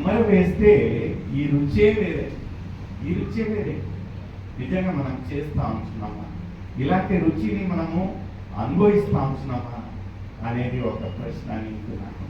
నెమ్మది వేస్తే ఈ రుచే వేరే, ఈ రుచే వేరే. నిజంగా మనం చేస్తా ఉంటున్నామా? ఇలాంటి రుచిని మనము అనుభవిస్తా ఉంటున్నామా అనేది ఒక ప్రశ్న నీకు నాకు.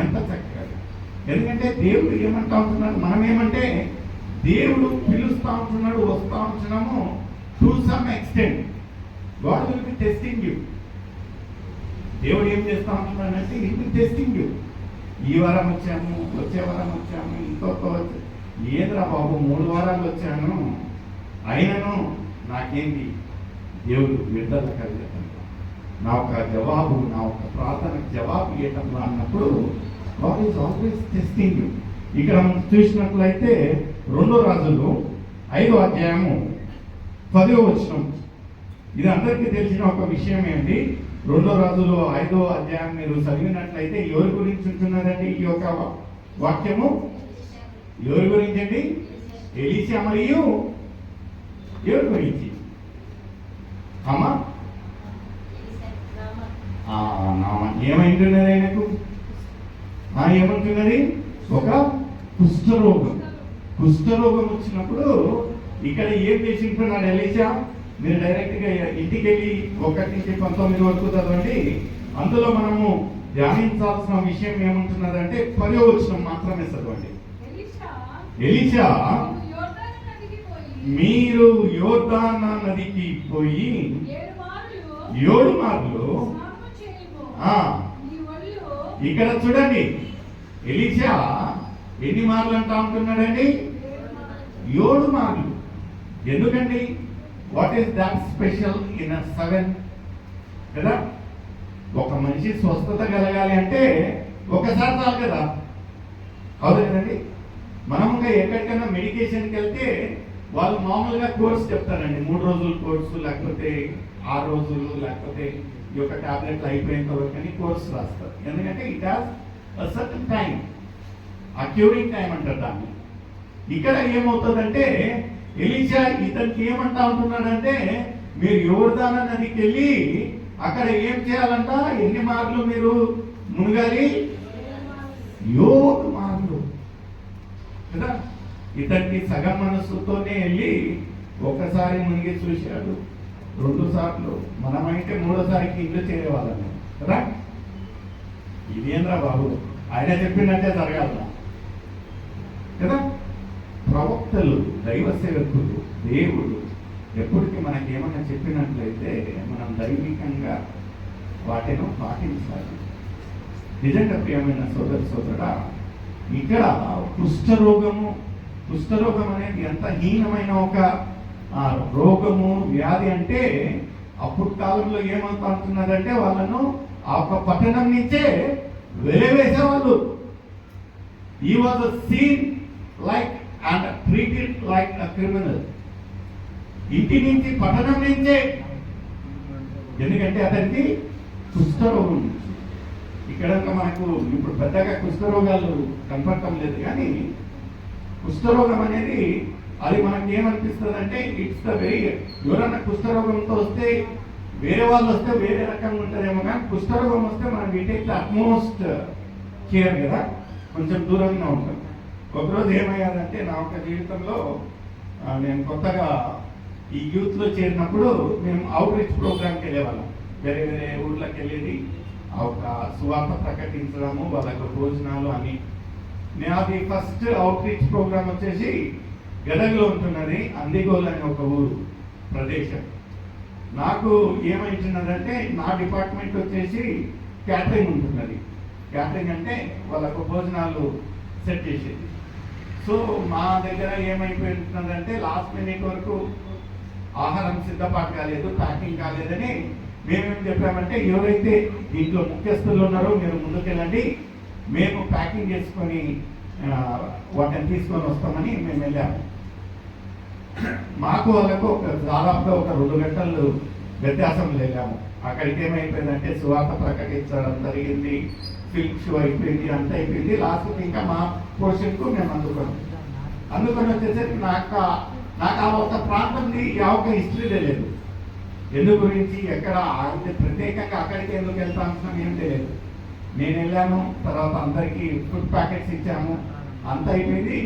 ఎంత చక్కగా, ఎందుకంటే దేవుడు ఏమంటా ఉంటున్నాడు, మనం ఏమంటే దేవుడు పిలుస్తా ఉంటున్నాడు, వస్తా ఉంటున్నాము. To some extent God will be testing you. దేవుడు ఏం చేస్తా ఉంటున్నాడంటే ఈ విల్ టెస్టింగ్ యూ. ఈ వారం వచ్చాము, వచ్చే వారం వచ్చాము, ఇంకొక వచ్చాము. ఏదిరా బాబు 3 వారాలు వచ్చాను, అయినను నాకేంటి దేవుడు విడుదల కలిగేటం, నా ఒక జవాబు, నా ఒక ప్రార్థనకు జవాబు ఇవ్వటంలో అన్నప్పుడు God is always testing you. ఇక్కడ మనం చూసినట్లయితే 2 రాజులు 5వ అధ్యాయము 10వ వచనం. ఇది అందరికీ తెలిసిన ఒక విషయం ఏంటి. 2 రాజులు 5వ అధ్యాయం మీరు చదివినట్లయితే ఎవరి గురించి ఉంటున్నదండి ఈ యొక్క వాక్యము? ఎవరి గురించి అండి? ఎలీషా మరియు ఎవరి గురించి అమ్మా? ఏమైంటున్నది ఆయనకు? ఏమంటున్నది? ఒక కుష్ఠరోగం. కుష్ఠరోగం వచ్చినప్పుడు ఇక్కడ ఏం చేసింటున్నాడు ఎలీషా? మీరు డైరెక్ట్గా ఇంటికి వెళ్ళి 1 నుంచి 19 వరకు చదవండి. అందులో మనము ధ్యానించాల్సిన విషయం ఏముంటున్నదంటే 10వ వచనం మాత్రమే చదవండి. ఎలీషా మీరు యోర్దాను నదికి పోయి 7 మార్లు ఇక్కడ చూడండి. ఎలీషా ఎన్ని మార్లు అంటా ఉంటున్నాడండి? 7 మార్లు. ఎందుకండి? What is that special in 7 కదా? ఒక మనిషి స్వస్థత కలగాలి అంటే ఒకసారి చాలు కదా, అవును కదండి? మనం ఇంకా ఎక్కడికైనా మెడికేషన్కి వెళ్తే వాళ్ళు మామూలుగా కోర్స్ చెప్తారండి. 3 రోజుల కోర్సు, లేకపోతే 6 రోజులు, లేకపోతే ఈ యొక్క టాబ్లెట్లు అయిపోయేంత వరకు అని కోర్స్ రాస్తారు. ఎందుకంటే it has a certain time, ఆ క్యూరింగ్ టైం అంటారు దాన్ని. ఇక్కడ ఏమవుతుందంటే ఎలీషా ఇతనికి ఏమంటా ఉంటున్నాడంటే మీరు యోర్దాను నదికి వెళ్ళి అక్కడ ఏం చేయాలంట? ఎన్ని మార్లు మీరు మునగాలి? 7 మార్లు కదా. ఇతనికి సగం మనస్సుతోనే వెళ్ళి ఒకసారి మునిగి చూశాడు, 2 సార్లు. మనమైతే 3వసారికి ఇల్లు చేరేవాళ్ళము కదా. ఇదేంద్రా బాబు, ఆయన చెప్పినట్టే జరగాల కదా. ప్రవక్తలు, దైవ సేవకులు, దేవుడు ఎప్పటికీ మనకి ఏమన్నా చెప్పినట్లయితే మనం దైవికంగా వాటిని పాటించాలి. నిజంగా ప్రియమైన సోదరుడా, ఇక్కడ కుష్ఠరోగం అనేది ఎంత హీనమైన ఒక రోగము, వ్యాధి అంటే అప్పుడు కాలంలో ఏమవుతా ఉంటున్నదంటే వాళ్ళను ఆ ఒక పట్టణం నుంచే వెలివేసేవాళ్ళు. ఈ was scene like and treated like a criminal. ఇంటి నుంచి, పట్టణం నుంచే. ఎందుకంటే అతనికి కుష్ఠరోగం ఉంది. ఇక్కడ మనకు ఇప్పుడు పెద్దగా కుష్ఠరోగాలు కనపడటం లేదు, కానీ కుష్ఠరోగం అనేది అది మనకి ఏమనిపిస్తుంది అంటే ఇట్స్ ద వెరీ, ఎవరన్నా కుష్ఠరోగంతో వస్తే వేరే వాళ్ళు వస్తే వేరే రకంగా ఉంటుందేమో, కానీ కుష్ఠరోగం వస్తే మనం we take the utmost care కదా, కొంచెం దూరంగా ఉంటాం. ఒకరోజు ఏమయ్యాదంటే నా ఒక జీవితంలో నేను కొత్తగా ఈ యూత్లో చేరినప్పుడు మేము అవుట్ రీచ్ ప్రోగ్రామ్కి వెళ్ళేవాళ్ళం. వేరే వేరే ఊర్లోకి వెళ్ళేది, ఒక సువార్త ప్రకటించడము, వాళ్ళకు భోజనాలు అని. నేను అది ఫస్ట్ అవుట్ రీచ్ ప్రోగ్రామ్ వచ్చేసి గదగలో ఉంటున్నది, అందిగోల్ అనే ఒక ఊరు ప్రదేశం. నాకు ఏమైంటున్నదంటే నా డిపార్ట్మెంట్ వచ్చేసి క్యాటరింగ్ ఉంటున్నది. క్యాటరింగ్ అంటే వాళ్ళకు భోజనాలు సెట్ చేసేది. సో మా దగ్గర ఏమైపోయింటున్నదంటే లాస్ట్ మినిట్ వరకు ఆహారం సిద్ధపాటు కాలేదు, ప్యాకింగ్ కాలేదని మేమేం చెప్పామంటే ఎవరైతే దీంట్లో ముఖ్యస్థులు ఉన్నారో మీరు ముందుకెళ్ళండి, మేము ప్యాకింగ్ చేసుకొని వాటిని తీసుకొని వస్తామని మేము వెళ్ళాము. మాకు వాళ్ళకు దాదాపుగా ఒక 2 గంటలు వ్యత్యాసం వెళ్ళాము. అక్కడికి ఏమైపోయిందంటే సువార్త ప్రకటించడం జరిగింది, ఫిల్మ్ షో అయిపోయింది, అంత అయిపోయింది. లాస్ట్కి ఇంకా మా పోర్షన్కు మేము అందుకొని వచ్చేసరికి నాకు ఆ ఒక ప్రాంతంది ఆ ఒక హిస్టరీ తెలియదు. ఎందు గురించి ఎక్కడ అంటే ప్రత్యేకంగా అక్కడికి ఎందుకు వెళ్తాం ఏం తెలియదు. నేను వెళ్ళాను, తర్వాత అందరికీ ఫుడ్ ప్యాకెట్స్ ఇచ్చాము. అంత అయిపోయింది.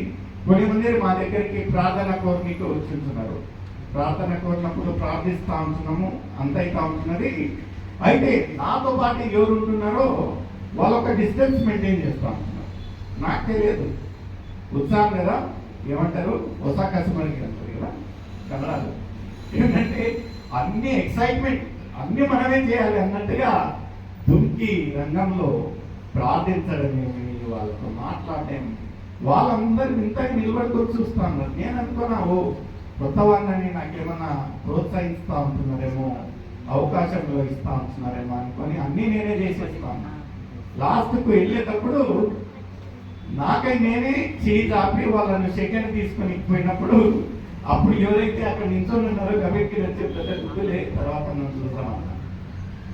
కొన్ని మంది మా దగ్గరికి ప్రార్థన కోరికకి వచ్చింటున్నారు. ప్రార్థన కోరినప్పుడు ప్రార్థిస్తా ఉంటున్నాము, అంత అయితా ఉంటున్నది. అయితే నాతో పాటు ఎవరు ఉంటున్నారో వాళ్ళు ఒక డిస్టెన్స్ మెయింటైన్ చేస్తూ ఉంటున్నారు. నాకు తెలియదు, ఉత్సాహం కదా, ఏమంటారు ఒసా కస్టమర్కి అంటారు కదా కన్నడలో. ఏంటంటే అన్ని ఎక్సైట్మెంట్, అన్ని మనమే చేయాలి అన్నట్టుగా దుంకి రంగంలో ప్రార్థించడమేమి, వాళ్ళతో మాట్లాడటం, వాళ్ళందరూ ఇంతగా నిలబడుకొని చూస్తా ఉన్నారు. నేను అనుకున్నా, ఓ కొత్త వాళ్ళని నాకేమన్నా ప్రోత్సహిస్తూ ఉంటున్నారేమో, అవకాశం ఇస్తా ఉంటున్నారేమో అనుకొని అన్నీ నేనే చేసేస్తాను. లాస్ట్కు వెళ్ళేటప్పుడు నాకై నేనే చేయి చాపి వాళ్ళని సెకండ్ తీసుకొని పోయినప్పుడు, అప్పుడు ఎవరైతే అక్కడ నించొని ఉన్నారో గబెక్కి చెప్తే గుర్తులే తర్వాత నన్ను చూసామన్నా.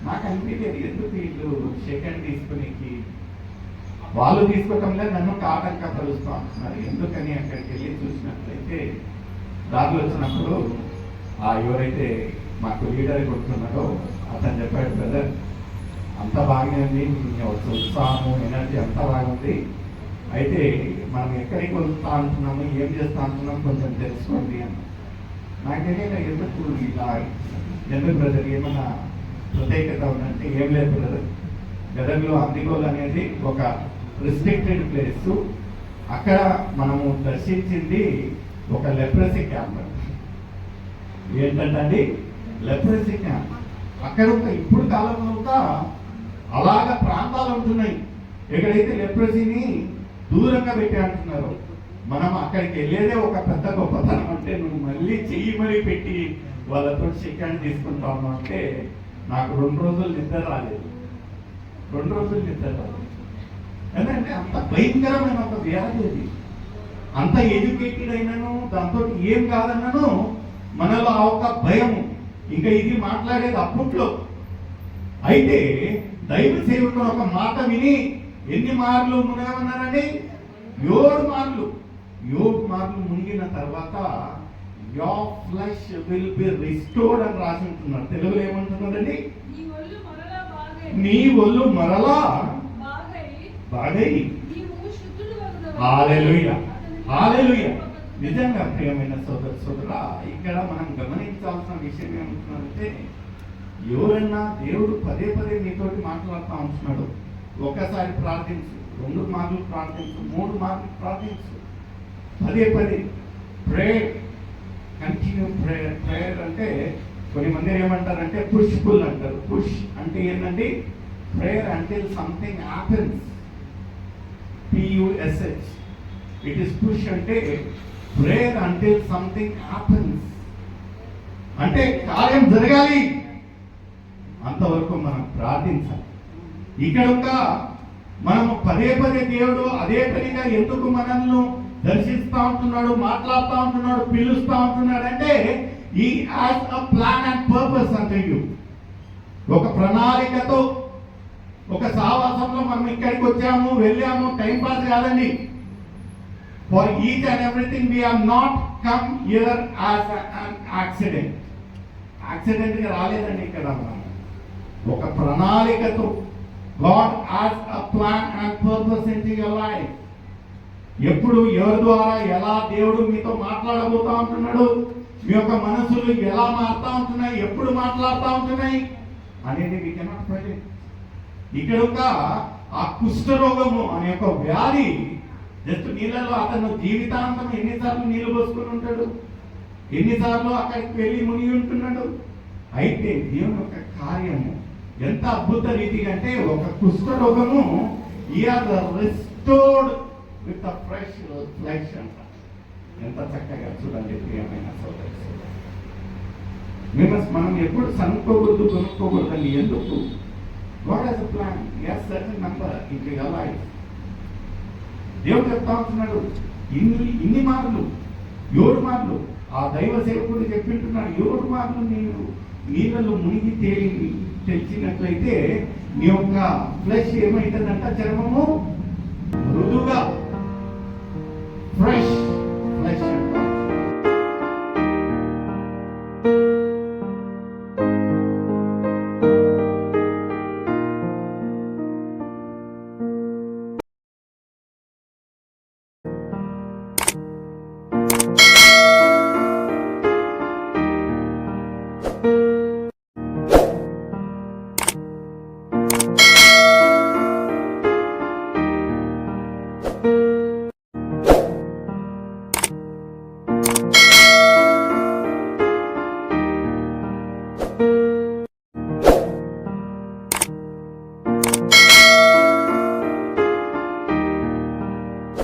నాకు అనిపించేది ఎందుకు వీళ్ళు సెకండ్ తీసుకుని వాళ్ళు తీసుకోవటంలో నన్ను ఆటంక పరుస్తూ ఉంటున్నారు ఎందుకని అక్కడికి వెళ్ళి చూసినట్లయితే దారిలో వచ్చినప్పుడు ఎవరైతే మాకు లీడర్ కొడుతున్నాడో అతను చెప్పాడు, బ్రదర్ అంత బాగానే ఉంది, ఉత్సాహము ఎనర్జీ అంతా బాగుంది, అయితే మనం ఎక్కడికి వస్తా అంటున్నాము, ఏం చేస్తా అంటున్నాము కొంచెం తెలుసుకోండి అన్న. నాకేనే ఎందుకు ఇలా, ఎందుకు బ్రదర్ ఏమన్నా ప్రత్యేకత ఉందంటే, ఏం లేదు బ్రదర్, గదగ్లో అందిగోలు అనేది ఒక రిస్ట్రిక్టెడ్ ప్లేస్, అక్కడ మనము దర్శించింది ఒక లెప్రసీ క్యాంప్. ఏంటంటే లెప్రసీ క్యాంప్ అక్కడ ఇప్పుడు కాలంలో అలాగా ప్రాంతాలు ఉంటున్నాయి ఎక్కడైతే లెప్రసీని దూరంగా పెట్టి అంటున్నారు. మనం అక్కడికి వెళ్ళేదే ఒక పెద్ద గొప్పతనం. అంటే నువ్వు మళ్ళీ చెయ్యి మరీ పెట్టి వాళ్ళతో సెకండ్ తీసుకుంటాము అంటే నాకు 2 రోజులు నిద్ర రాలేదు, 2 రోజులు నిద్ర రాలేదు. ఎందుకంటే అంత భయంకరమైన ఒక వ్యాధి అది. అంత ఎడ్యుకేటెడ్ అయినాను, దాంతో ఏం కాదన్నాను, మనలో ఆ ఒక భయం. ఇంకా ఇది మాట్లాడేది అప్పట్లో. అయితే దైవ సేవకుడు ఒక మాట విని ఎన్ని మార్లు మునగమన్నారండి? 7 మార్లు. 7 మార్లు మునిగిన తర్వాత your flesh will be restored అని రాసి ఉంటున్నారు. తెలుగులో ఏమంటున్నారండి? నీ ఒళ్ళు మరలా బాగై. హల్లెలూయా, హల్లెలూయా. నిజంగా ప్రియమైన సోదరుడా, ఇక్కడ మనం గమనించాల్సిన విషయం ఏమంటున్నారంటే, ఎవరన్నా దేవుడు పదే పదే నీతోటి మాట్లాడుతూ ఉంటున్నాడు. ఒకసారి ప్రార్థించు, 2 మార్లు ప్రార్థించు, 3 మార్లు ప్రార్థించు, పదే పదే ప్రేయర్, కంటిన్యూ ప్రేయర్. ప్రేయర్ అంటే కొన్ని మంది ఏమంటారంటే పుష్ పుల్ అంటారు. పుష్ అంటే ఏంటండి? Prayer until something happens, PUSH. It is push అంటే ప్రేయర్ అంటిల్ సంథింగ్ హ్యాపెన్స్, అంటే కార్యం జరగాలి అంతవరకు మనం ప్రార్థించాలి. ఇక్కడ మనము పదే పదే దేవుడు అదే పనిగా ఎందుకు మనల్ని దర్శిస్తూ ఉంటున్నాడు, మాట్లాడుతూ ఉంటున్నాడు, పిలుస్తూ ఉంటున్నాడు అంటే ఈ has a plan and purpose అంటే ఒక ప్రణాళికతో, ఒక సావాసంలో మనం ఇక్కడికి వచ్చాము, వెళ్ళాము, టైం పాస్ కాదండి. For each and everything we have not come here as an accident. Accident గా రాలేదండి ఇక్కడ. మనం ఒక ప్రణాళికతో, God has a plan and purpose into your life. ఎప్పుడు ఎవరి ద్వారా ఎలా దేవుడు మీతో మాట్లాడబోతా ఉంటున్నాడు, మీ యొక్క మనసులు ఎలా మారుతా ఉంటున్నాయి, ఎప్పుడు మాట్లాడుతూ ఉంటున్నాయి అనేది we cannot predict. ఇక్కడ ఆ కుష్ఠరోగము అనే ఒక వ్యాధి జస్ట్ నీళ్ళలో అతను జీవితాంతం ఎన్నిసార్లు నీళ్లు పోసుకుని ఉంటాడు, ఎన్నిసార్లు అక్కడికి వెళ్ళి మునిగి ఉంటున్నాడు. అయితే దేవుని యొక్క కార్యము ఎంత అద్భుత రీతిగా అంటే ఒక కుష్ఠరోగము restored with the fresh flesh అంట. ఎంత చక్కగా చూడండి ప్రియమైన సోదరులు. మనం ఎప్పుడు సనుకోకూడదు, కొనుక్కోకూడదండి. ఎందుకు? God has a plan. He has certain number in your life. దేవుడు చెప్తా ఉంటున్నాడు ఇన్ని మార్లు, 7 మార్లు. ఆ దైవ సేవకుడు చెప్పింటున్నాడు 7 మార్లు నేను నీళ్ళలో మునిగి తెచ్చినట్లయితే నీ యొక్క ఫ్లెష్ ఏమైతుందంట, చర్మము మృదుగా